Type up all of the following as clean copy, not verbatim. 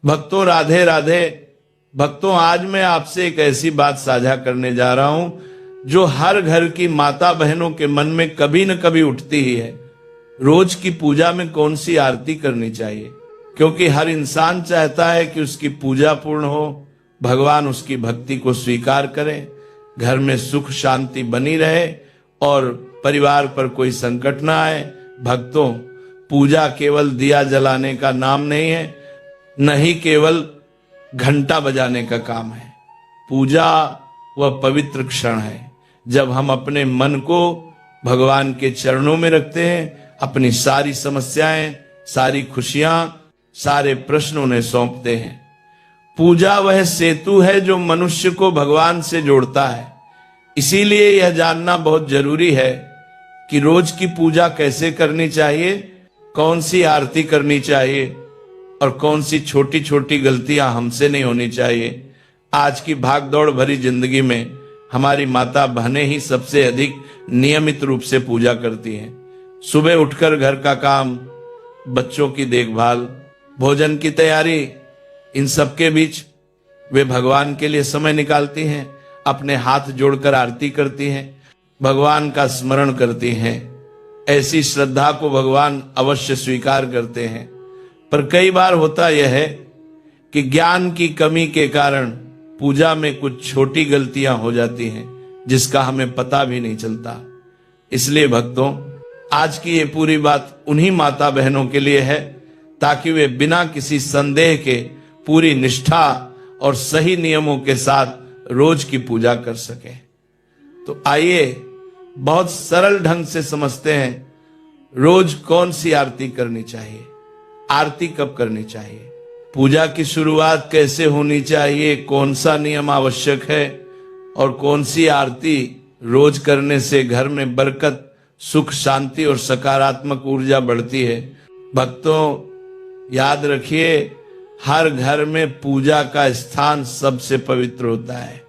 भक्तों राधे राधे। भक्तों, आज मैं आपसे एक ऐसी बात साझा करने जा रहा हूं जो हर घर की माता बहनों के मन में कभी न कभी उठती ही है। रोज की पूजा में कौन सी आरती करनी चाहिए? क्योंकि हर इंसान चाहता है कि उसकी पूजा पूर्ण हो, भगवान उसकी भक्ति को स्वीकार करें, घर में सुख शांति बनी रहे और परिवार पर कोई संकट ना आए। भक्तों, पूजा केवल दिया जलाने का नाम नहीं है, न ही केवल घंटा बजाने का काम है। पूजा वह पवित्र क्षण है जब हम अपने मन को भगवान के चरणों में रखते हैं, अपनी सारी समस्याएं, सारी खुशियां, सारे प्रश्न उन्हें सौंपते हैं। पूजा वह सेतु है जो मनुष्य को भगवान से जोड़ता है। इसीलिए यह जानना बहुत जरूरी है कि रोज की पूजा कैसे करनी चाहिए, कौन सी आरती करनी चाहिए और कौन सी छोटी छोटी गलतियां हमसे नहीं होनी चाहिए। आज की भागदौड़ भरी जिंदगी में हमारी माता बहनें ही सबसे अधिक नियमित रूप से पूजा करती हैं। सुबह उठकर घर का काम, बच्चों की देखभाल, भोजन की तैयारी, इन सब के बीच वे भगवान के लिए समय निकालती हैं, अपने हाथ जोड़कर आरती करती हैं, भगवान का स्मरण करती हैं। ऐसी श्रद्धा को भगवान अवश्य स्वीकार करते हैं। पर कई बार होता यह है कि ज्ञान की कमी के कारण पूजा में कुछ छोटी गलतियां हो जाती हैं जिसका हमें पता भी नहीं चलता। इसलिए भक्तों, आज की ये पूरी बात उन्हीं माता बहनों के लिए है ताकि वे बिना किसी संदेह के पूरी निष्ठा और सही नियमों के साथ रोज की पूजा कर सकें। तो आइए बहुत सरल ढंग से समझते हैं रोज कौन सी आरती करनी चाहिए, आरती कब करनी चाहिए, पूजा की शुरुआत कैसे होनी चाहिए, कौन सा नियम आवश्यक है और कौन सी आरती रोज करने से घर में बरकत, सुख शांति और सकारात्मक ऊर्जा बढ़ती है। भक्तों, याद रखिए, हर घर में पूजा का स्थान सबसे पवित्र होता है,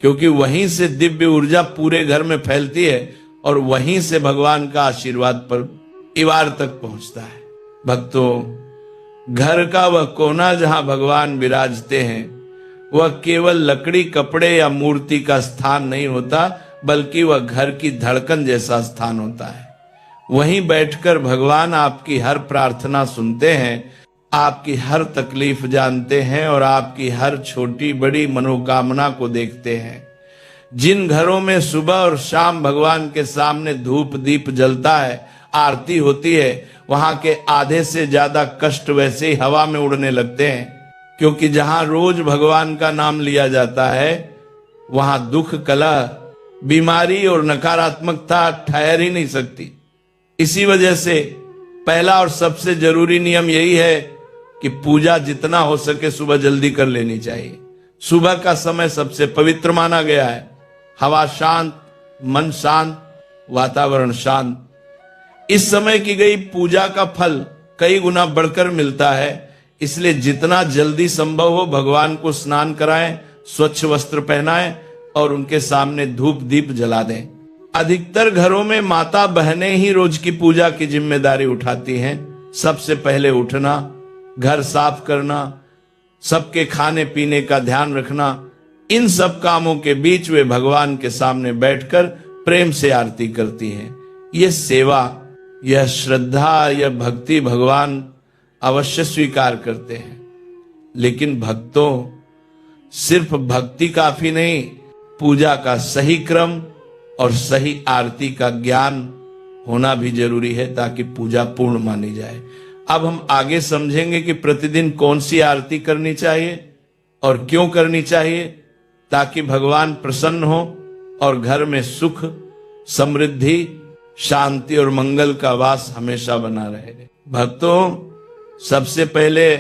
क्योंकि वहीं से दिव्य ऊर्जा पूरे घर में फैलती है और वहीं से भगवान का आशीर्वाद परिवार तक पहुंचता है। भक्तों, घर का वह कोना जहां भगवान विराजते हैं वह केवल लकड़ी, कपड़े या मूर्ति का स्थान नहीं होता, बल्कि वह घर की धड़कन जैसा स्थान होता है। वहीं बैठकर भगवान आपकी हर प्रार्थना सुनते हैं, आपकी हर तकलीफ जानते हैं और आपकी हर छोटी बड़ी मनोकामना को देखते हैं। जिन घरों में सुबह और शाम भगवान के सामने धूप दीप जलता है, आरती होती है, वहां के आधे से ज्यादा कष्ट वैसे ही हवा में उड़ने लगते हैं। क्योंकि जहां रोज भगवान का नाम लिया जाता है वहां दुख, कलह, बीमारी और नकारात्मकता ठहर ही नहीं सकती। इसी वजह से पहला और सबसे जरूरी नियम यही है कि पूजा जितना हो सके सुबह जल्दी कर लेनी चाहिए। सुबह का समय सबसे पवित्र माना गया है। हवा शांत, मन शांत, वातावरण शांत। इस समय की गई पूजा का फल कई गुना बढ़कर मिलता है। इसलिए जितना जल्दी संभव हो भगवान को स्नान कराएं, स्वच्छ वस्त्र पहनाएं और उनके सामने धूप दीप जला दें। अधिकतर घरों में माता बहनें ही रोज की पूजा की जिम्मेदारी उठाती हैं। सबसे पहले उठना, घर साफ करना, सबके खाने पीने का ध्यान रखना, इन सब कामों के बीच वे भगवान के सामने बैठकर प्रेम से आरती करती हैं। यह सेवा, यह श्रद्धा, यह भक्ति भगवान अवश्य स्वीकार करते हैं। लेकिन भक्तों, सिर्फ भक्ति काफी नहीं, पूजा का सही क्रम और सही आरती का ज्ञान होना भी जरूरी है ताकि पूजा पूर्ण मानी जाए। अब हम आगे समझेंगे कि प्रतिदिन कौन सी आरती करनी चाहिए और क्यों करनी चाहिए ताकि भगवान प्रसन्न हो और घर में सुख, समृद्धि, शांति और मंगल का वास हमेशा बना रहे। भक्तों, सबसे पहले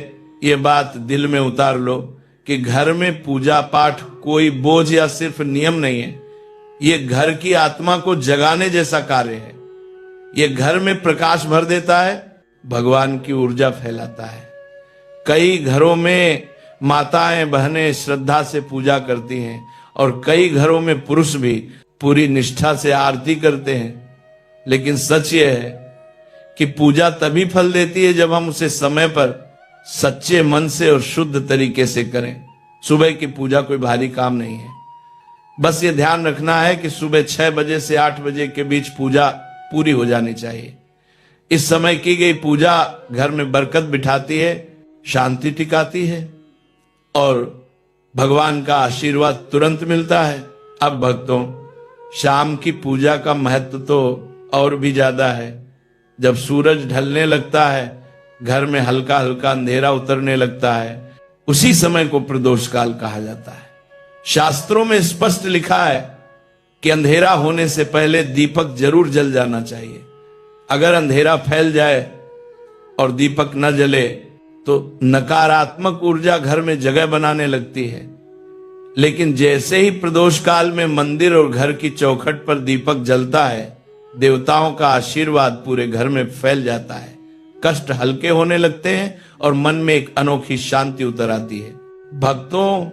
ये बात दिल में उतार लो कि घर में पूजा पाठ कोई बोझ या सिर्फ नियम नहीं है। ये घर की आत्मा को जगाने जैसा कार्य है। ये घर में प्रकाश भर देता है, भगवान की ऊर्जा फैलाता है। कई घरों में माताएं बहनें श्रद्धा से पूजा करती हैं और कई घरों में पुरुष भी पूरी निष्ठा से आरती करते हैं। लेकिन सच यह है कि पूजा तभी फल देती है जब हम उसे समय पर, सच्चे मन से और शुद्ध तरीके से करें। सुबह की पूजा कोई भारी काम नहीं है। बस ये ध्यान रखना है कि सुबह 6 बजे से 8 बजे के बीच पूजा पूरी हो जानी चाहिए। इस समय की गई पूजा घर में बरकत बिठाती है, शांति टिकाती है और भगवान का आशीर्वाद तुरंत मिलता है। अब भक्तों, शाम की पूजा का महत्व तो और भी ज्यादा है। जब सूरज ढलने लगता है, घर में हल्का हल्का अंधेरा उतरने लगता है, उसी समय को प्रदोष काल कहा जाता है। शास्त्रों में स्पष्ट लिखा है कि अंधेरा होने से पहले दीपक जरूर जल जाना चाहिए। अगर अंधेरा फैल जाए और दीपक न जले तो नकारात्मक ऊर्जा घर में जगह बनाने लगती है। लेकिन जैसे ही प्रदोष काल में मंदिर और घर की चौखट पर दीपक जलता है, देवताओं का आशीर्वाद पूरे घर में फैल जाता है, कष्ट हल्के होने लगते हैं और मन में एक अनोखी शांति उतर आती है। भक्तों,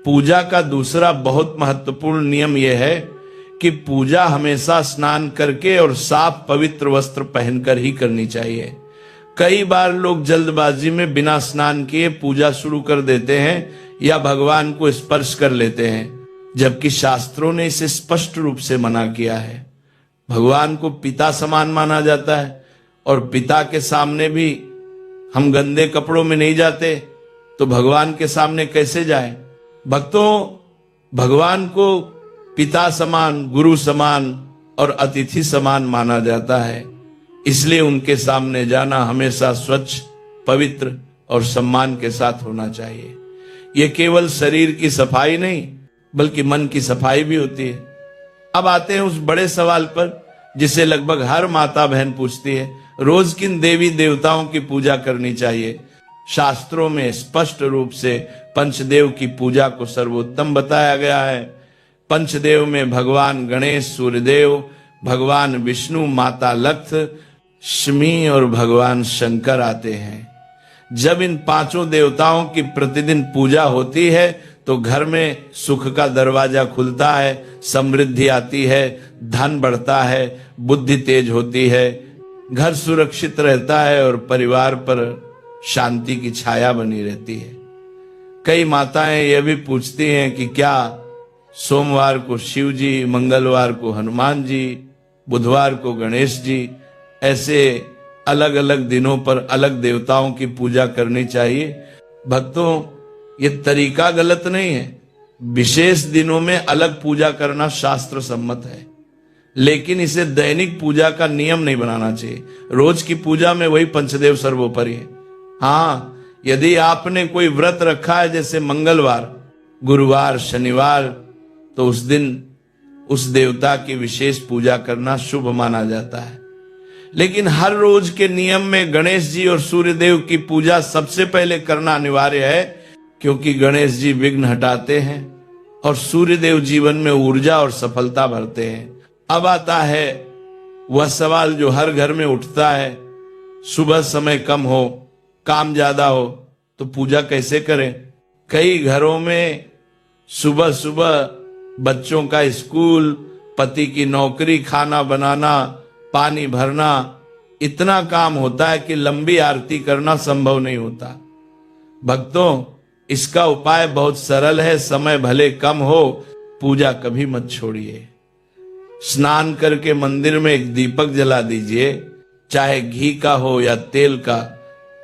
पूजा का दूसरा बहुत महत्वपूर्ण नियम यह है कि पूजा हमेशा स्नान करके और साफ पवित्र वस्त्र पहनकर ही करनी चाहिए। कई बार लोग जल्दबाजी में बिना स्नान किए पूजा शुरू कर देते हैं या भगवान को स्पर्श कर लेते हैं, जबकि शास्त्रों ने इसे स्पष्ट रूप से मना किया है। भगवान को पिता समान माना जाता है और पिता के सामने भी हम गंदे कपड़ों में नहीं जाते, तो भगवान के सामने कैसे जाएं? भक्तों, भगवान को पिता समान, गुरु समान और अतिथि समान माना जाता है, इसलिए उनके सामने जाना हमेशा स्वच्छ, पवित्र और सम्मान के साथ होना चाहिए। यह केवल शरीर की सफाई नहीं बल्कि मन की सफाई भी होती है। अब आते हैं उस बड़े सवाल पर जिसे लगभग हर माता बहन पूछती है, रोज किन देवी देवताओं की पूजा करनी चाहिए? शास्त्रों में स्पष्ट रूप से पंचदेव की पूजा को सर्वोत्तम बताया गया है। पंचदेव में भगवान गणेश, सूर्यदेव, भगवान विष्णु, माता लक्ष्मी और भगवान शंकर आते हैं। जब इन पांचों देवताओं की प्रतिदिन पूजा होती है तो घर में सुख का दरवाजा खुलता है, समृद्धि आती है, धन बढ़ता है, बुद्धि तेज होती है, घर सुरक्षित रहता है और परिवार पर शांति की छाया बनी रहती है। कई माताएं यह भी पूछती हैं कि क्या सोमवार को शिव जी, मंगलवार को हनुमान जी, बुधवार को गणेश जी, ऐसे अलग अलग दिनों पर अलग देवताओं की पूजा करनी चाहिए? भक्तों, ये तरीका गलत नहीं है। विशेष दिनों में अलग पूजा करना शास्त्र सम्मत है, लेकिन इसे दैनिक पूजा का नियम नहीं बनाना चाहिए। रोज की पूजा में वही पंचदेव सर्वोपरि है। हाँ, यदि आपने कोई व्रत रखा है जैसे मंगलवार, गुरुवार, शनिवार, तो उस दिन उस देवता की विशेष पूजा करना शुभ माना जाता है। लेकिन हर रोज के नियम में गणेश जी और सूर्यदेव की पूजा सबसे पहले करना अनिवार्य है, क्योंकि गणेश जी विघ्न हटाते हैं और सूर्यदेव जीवन में ऊर्जा और सफलता भरते हैं। अब आता है वह सवाल जो हर घर में उठता है, सुबह समय कम हो, काम ज्यादा हो, तो पूजा कैसे करें? कई घरों में सुबह सुबह बच्चों का स्कूल, पति की नौकरी, खाना बनाना, पानी भरना, इतना काम होता है कि लंबी आरती करना संभव नहीं होता। भक्तों, इसका उपाय बहुत सरल है। समय भले कम हो, पूजा कभी मत छोड़िए। स्नान करके मंदिर में एक दीपक जला दीजिए, चाहे घी का हो या तेल का,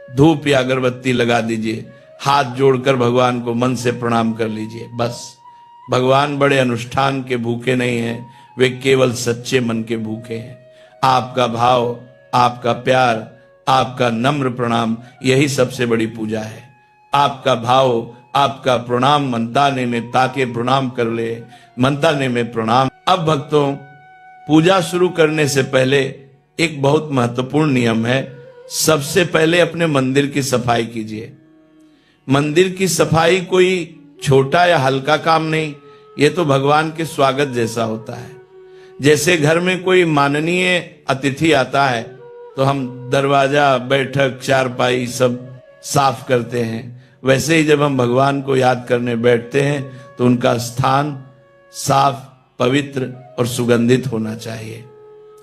धूप या अगरबत्ती लगा दीजिए, हाथ जोड़कर भगवान को मन से प्रणाम कर लीजिए। बस, भगवान बड़े अनुष्ठान के भूखे नहीं हैं, वे केवल सच्चे मन के भूखे हैं। आपका भाव, आपका प्यार, आपका नम्र प्रणाम, यही सबसे बड़ी पूजा है। आपका भाव, आपका प्रणाम मनताने में ताके प्रणाम कर ले, मनताने में प्रणाम। अब भक्तों, पूजा शुरू करने से पहले एक बहुत महत्वपूर्ण नियम है। सबसे पहले अपने मंदिर की सफाई कीजिए। मंदिर की सफाई कोई छोटा या हल्का काम नहीं, ये तो भगवान के स्वागत जैसा होता है। जैसे घर में कोई माननीय अतिथि आता है तो हम दरवाजा, बैठक, चारपाई सब साफ करते हैं, वैसे ही जब हम भगवान को याद करने बैठते हैं तो उनका स्थान साफ, पवित्र और सुगंधित होना चाहिए।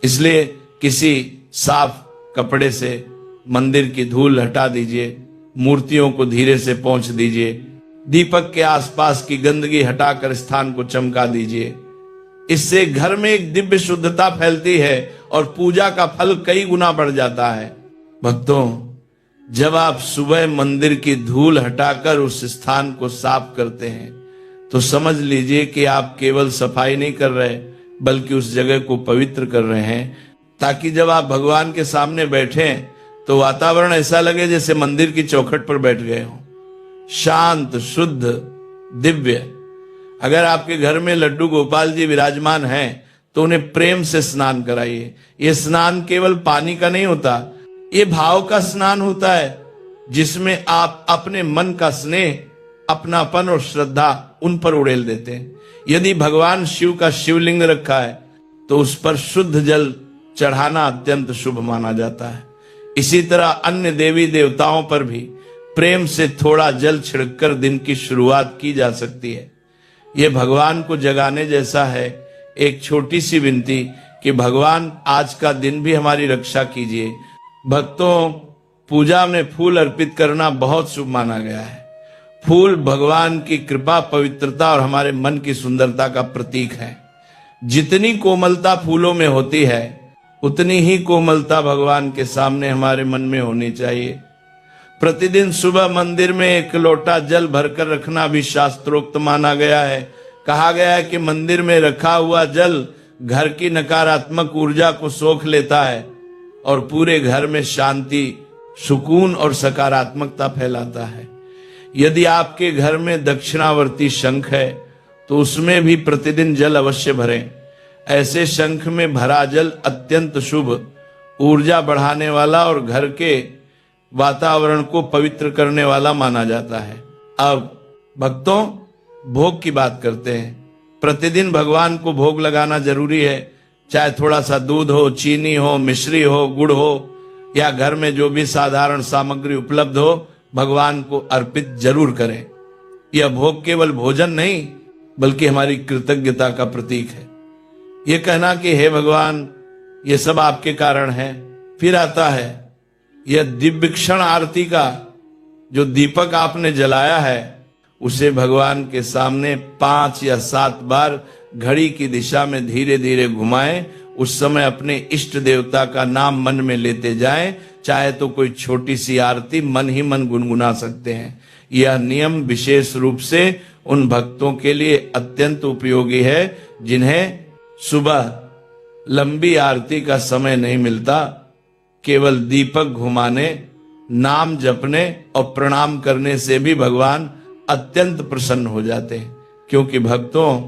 इसलिए किसी साफ कपड़े से मंदिर की धूल हटा दीजिए, मूर्तियों को धीरे से पोंछ दीजिए। दीपक के आसपास की गंदगी हटाकर स्थान को चमका दीजिए। इससे घर में एक दिव्य शुद्धता फैलती है और पूजा का फल कई गुना बढ़ जाता है। भक्तों, जब आप सुबह मंदिर की धूल हटाकर उस स्थान को साफ करते हैं तो समझ लीजिए कि आप केवल सफाई नहीं कर रहे बल्कि उस जगह को पवित्र कर रहे हैं, ताकि जब आप भगवान के सामने बैठे तो वातावरण ऐसा लगे जैसे मंदिर की चौखट पर बैठ गए हो, शांत, शुद्ध, दिव्य। अगर आपके घर में लड्डू गोपाल जी विराजमान हैं तो उन्हें प्रेम से स्नान कराइए। ये स्नान केवल पानी का नहीं होता, ये भाव का स्नान होता है, जिसमें आप अपने मन का स्नेह, अपनापन और श्रद्धा उन पर उड़ेल देते हैं। यदि भगवान शिव का शिवलिंग रखा है तो उस पर शुद्ध जल चढ़ाना अत्यंत शुभ माना जाता है। इसी तरह अन्य देवी देवताओं पर भी प्रेम से थोड़ा जल छिड़ककर दिन की शुरुआत की जा सकती है। यह भगवान को जगाने जैसा है। एक छोटी सी विनती कि भगवान आज का दिन भी हमारी रक्षा कीजिए। भक्तों, पूजा में फूल अर्पित करना बहुत शुभ माना गया है। फूल भगवान की कृपा, पवित्रता और हमारे मन की सुंदरता का प्रतीक है। जितनी कोमलता फूलों में होती है उतनी ही कोमलता भगवान के सामने हमारे मन में होनी चाहिए। प्रतिदिन सुबह मंदिर में एक लोटा जल भरकर रखना भी शास्त्रोक्त माना गया है। कहा गया है कि मंदिर में रखा हुआ जल घर की नकारात्मक ऊर्जा को सोख लेता है और पूरे घर में शांति, सुकून और सकारात्मकता फैलाता है। यदि आपके घर में दक्षिणावर्ती शंख है तो उसमें भी प्रतिदिन जल अवश्य भरें। ऐसे शंख में भरा जल अत्यंत शुभ, ऊर्जा बढ़ाने वाला और घर के वातावरण को पवित्र करने वाला माना जाता है। अब भक्तों, भोग की बात करते हैं। प्रतिदिन भगवान को भोग लगाना जरूरी है, चाहे थोड़ा सा दूध हो, चीनी हो, मिश्री हो, गुड़ हो या घर में जो भी साधारण सामग्री उपलब्ध हो, भगवान को अर्पित जरूर करें। यह भोग केवल भोजन नहीं बल्कि हमारी कृतज्ञता का प्रतीक है। यह कहना कि हे भगवान, ये सब आपके कारण है। फिर आता है यह दिव्य क्षण आरती का जो दीपक आपने जलाया है उसे भगवान के सामने 5 या 7 बार घड़ी की दिशा में धीरे धीरे घुमाएं। उस समय अपने इष्ट देवता का नाम मन में लेते जाएं। चाहे तो कोई छोटी सी आरती मन ही मन गुनगुना सकते हैं। यह नियम विशेष रूप से उन भक्तों के लिए अत्यंत उपयोगी है जिन्हें सुबह लंबी आरती का समय नहीं मिलता। केवल दीपक घुमाने, नाम जपने और प्रणाम करने से भी भगवान अत्यंत प्रसन्न हो जाते हैं। क्योंकि भक्तों,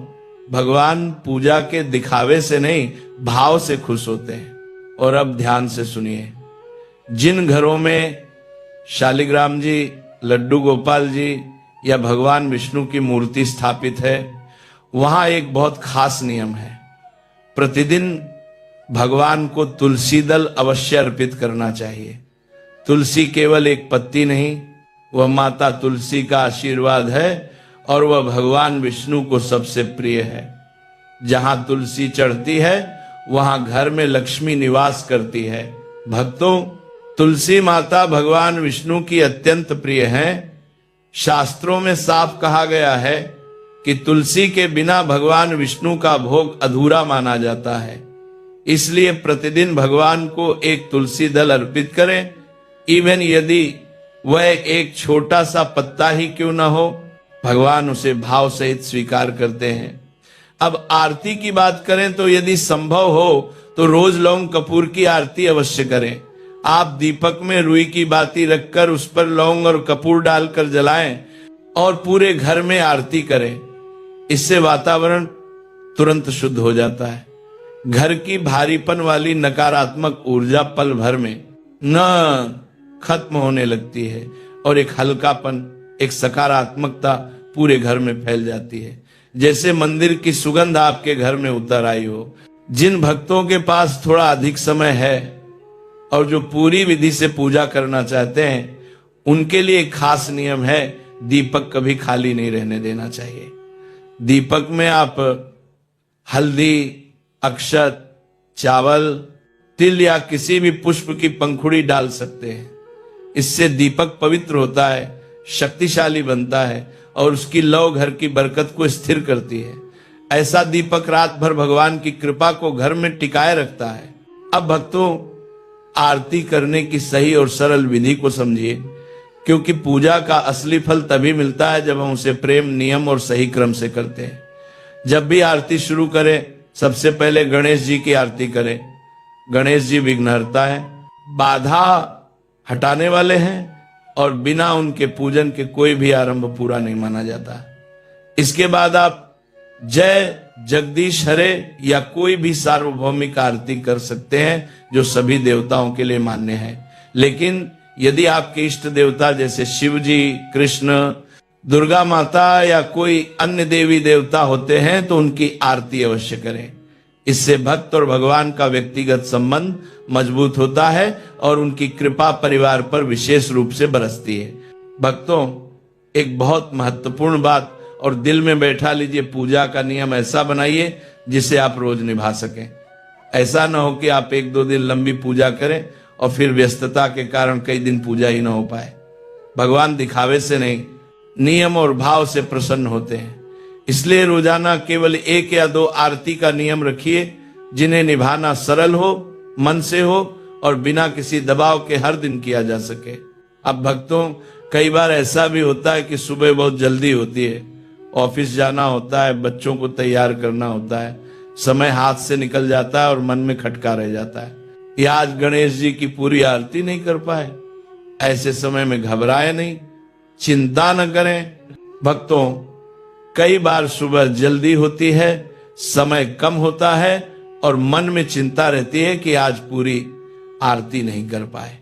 भगवान पूजा के दिखावे से नहीं, भाव से खुश होते हैं। और अब ध्यान से सुनिए। जिन घरों में शालिग्राम जी, लड्डू गोपाल जी या भगवान विष्णु की मूर्ति स्थापित है, वहां एक बहुत खास नियम है। प्रतिदिन भगवान को तुलसी दल अवश्य अर्पित करना चाहिए। तुलसी केवल एक पत्ती नहीं, वह माता तुलसी का आशीर्वाद है और वह भगवान विष्णु को सबसे प्रिय है। जहां तुलसी चढ़ती है वहां घर में लक्ष्मी निवास करती है। भक्तों, तुलसी माता भगवान विष्णु की अत्यंत प्रिय हैं। शास्त्रों में साफ कहा गया है कि तुलसी के बिना भगवान विष्णु का भोग अधूरा माना जाता है। इसलिए प्रतिदिन भगवान को एक तुलसी दल अर्पित करें। इवन यदि वह एक छोटा सा पत्ता ही क्यों न हो, भगवान उसे भाव सहित स्वीकार करते हैं। अब आरती की बात करें तो यदि संभव हो तो रोज लौंग कपूर की आरती अवश्य करें। आप दीपक में रुई की बाती रखकर उस पर लौंग और कपूर डालकर जलाएं और पूरे घर में आरती करें। इससे वातावरण तुरंत शुद्ध हो जाता है। घर की भारीपन वाली नकारात्मक ऊर्जा पल भर में न खत्म होने लगती है और एक हल्कापन, एक सकारात्मकता पूरे घर में फैल जाती है, जैसे मंदिर की सुगंध आपके घर में उतर आई हो। जिन भक्तों के पास थोड़ा अधिक समय है और जो पूरी विधि से पूजा करना चाहते हैं, उनके लिए एक खास नियम है, दीपक कभी खाली नहीं रहने देना चाहिए। दीपक में आप हल्दी, अक्षत, चावल, तिल या किसी भी पुष्प की पंखुड़ी डाल सकते हैं। इससे दीपक पवित्र होता है, शक्तिशाली बनता है और उसकी लौ घर की बरकत को स्थिर करती है। ऐसा दीपक रात भर भगवान की कृपा को घर में टिकाए रखता है। अब भक्तों, आरती करने की सही और सरल विधि को समझिए, क्योंकि पूजा का असली फल तभी मिलता है जब हम उसे प्रेम, नियम और सही क्रम से करते हैं। जब भी आरती शुरू करें, सबसे पहले गणेश जी की आरती करें। गणेश जी विघ्नहर्ता है, बाधा हटाने वाले हैं और बिना उनके पूजन के कोई भी आरंभ पूरा नहीं माना जाता। इसके बाद आप जय जगदीश हरे या कोई भी सार्वभौमिक आरती कर सकते हैं जो सभी देवताओं के लिए मान्य है। लेकिन यदि आपके इष्ट देवता जैसे शिव जी, कृष्ण, दुर्गा माता या कोई अन्य देवी देवता होते हैं तो उनकी आरती अवश्य करें। इससे भक्त और भगवान का व्यक्तिगत संबंध मजबूत होता है और उनकी कृपा परिवार पर विशेष रूप से बरसती है। भक्तों, एक बहुत महत्वपूर्ण बात और दिल में बैठा लीजिए, पूजा का नियम ऐसा बनाइए जिसे आप रोज निभा सकें। ऐसा ना हो कि आप 1-2 दिन लंबी पूजा करें और फिर व्यस्तता के कारण कई दिन पूजा ही ना हो पाए। भगवान दिखावे से नहीं, नियम और भाव से प्रसन्न होते हैं। इसलिए रोजाना केवल 1 या 2 आरती का नियम रखिए, जिन्हें निभाना सरल हो, मन से हो और बिना किसी दबाव के हर दिन किया जा सके। अब भक्तों, कई बार ऐसा भी होता है कि सुबह बहुत जल्दी होती है, ऑफिस जाना होता है, बच्चों को तैयार करना होता है, समय हाथ से निकल जाता है और मन में खटका रह जाता है, या आज गणेश जी की पूरी आरती नहीं कर पाए। ऐसे समय में घबराए नहीं, चिंता न करें। भक्तों, कई बार सुबह जल्दी होती है, समय कम होता है और मन में चिंता रहती है कि आज पूरी आरती नहीं कर पाए।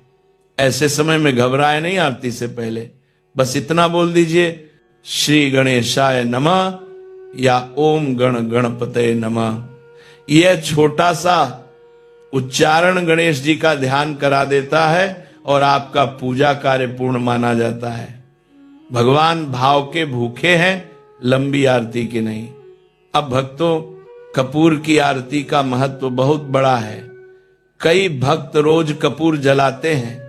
ऐसे समय में घबराए नहीं, आरती से पहले बस इतना बोल दीजिए, श्री गणेशाय नमः या ओम गण गणपते नमः। यह छोटा सा उच्चारण गणेश जी का ध्यान करा देता है और आपका पूजा कार्य पूर्ण माना जाता है। भगवान भाव के भूखे हैं, लंबी आरती के नहीं। अब भक्तों, कपूर की आरती का महत्व बहुत बड़ा है। कई भक्त रोज कपूर जलाते हैं,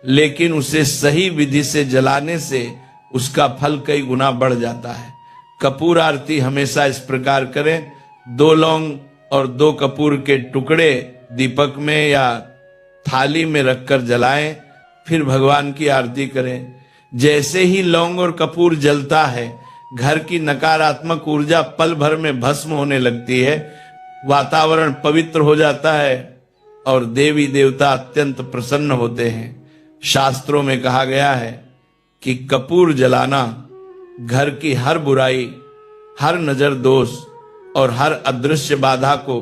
लेकिन उसे सही विधि से जलाने से उसका फल कई गुना बढ़ जाता है। कपूर आरती हमेशा इस प्रकार करें, 2 लौंग और 2 कपूर के टुकड़े दीपक में या थाली में रखकर जलाएं, फिर भगवान की आरती करें। जैसे ही लौंग और कपूर जलता है, घर की नकारात्मक ऊर्जा पल भर में भस्म होने लगती है, वातावरण पवित्र हो जाता है और देवी देवता अत्यंत प्रसन्न होते हैं। शास्त्रों में कहा गया है कि कपूर जलाना घर की हर बुराई, हर नजर दोष और हर अदृश्य बाधा को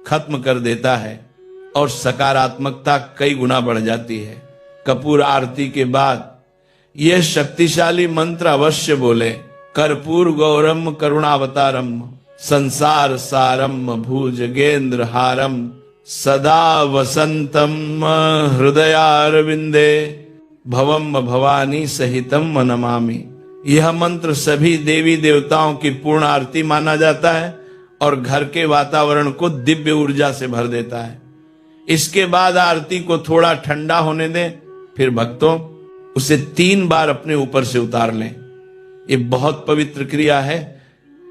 खत्म कर देता है और सकारात्मकता कई गुना बढ़ जाती है। कपूर आरती के बाद यह शक्तिशाली मंत्र अवश्य बोले, कर्पूर गौरम करुणावतारम संसार सारम भुजगेंद्र हारम सदा वसंतम हृदयारविंदे भवम भवानी सहितम नमामि। यह मंत्र सभी देवी देवताओं की पूर्ण आरती माना जाता है और घर के वातावरण को दिव्य ऊर्जा से भर देता है। इसके बाद आरती को थोड़ा ठंडा होने दें, फिर भक्तों उसे 3 बार अपने ऊपर से उतार लें। ये बहुत पवित्र क्रिया है।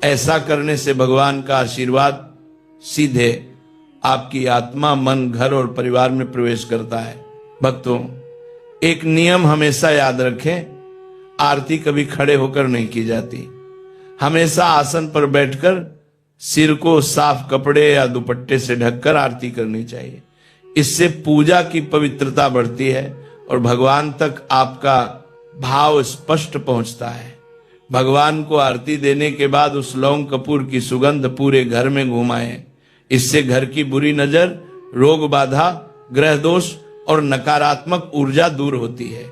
ऐसा करने से भगवान का आशीर्वाद सीधे आपकी आत्मा, मन, घर और परिवार में प्रवेश करता है। भक्तों, एक नियम हमेशा याद रखें, आरती कभी खड़े होकर नहीं की जाती। हमेशा आसन पर बैठकर सिर को साफ कपड़े या दुपट्टे से ढककर आरती करनी चाहिए। इससे पूजा की पवित्रता बढ़ती है और भगवान तक आपका भाव स्पष्ट पहुंचता है। भगवान को आरती देने के बाद उस लौंग कपूर की सुगंध पूरे घर में घुमाएं। इससे घर की बुरी नजर, रोग बाधा, ग्रह दोष और नकारात्मक ऊर्जा दूर होती है।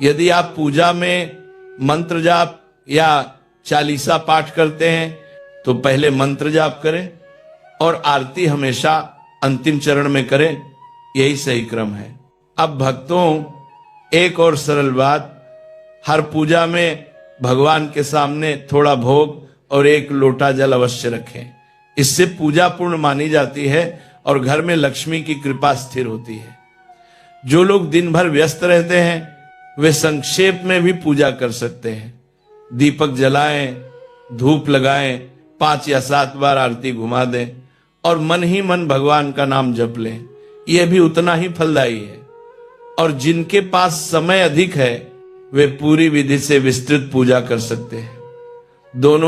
यदि आप पूजा में मंत्र जाप या चालीसा पाठ करते हैं तो पहले मंत्र जाप करें और आरती हमेशा अंतिम चरण में करें, यही सही क्रम है। अब भक्तों, एक और सरल बात, हर पूजा में भगवान के सामने थोड़ा भोग और 1 लोटा जल अवश्य रखें। इससे पूजा पूर्ण मानी जाती है और घर में लक्ष्मी की कृपा स्थिर होती है। जो लोग दिन भर व्यस्त रहते हैं वे संक्षेप में भी पूजा कर सकते हैं। दीपक जलाएं, धूप लगाएं, 5 या 7 बार आरती घुमा दें और मन ही मन भगवान का नाम जप लें। यह भी उतना ही फलदायी है। और जिनके पास समय अधिक है वे पूरी विधि से विस्तृत पूजा कर सकते हैं। दोनों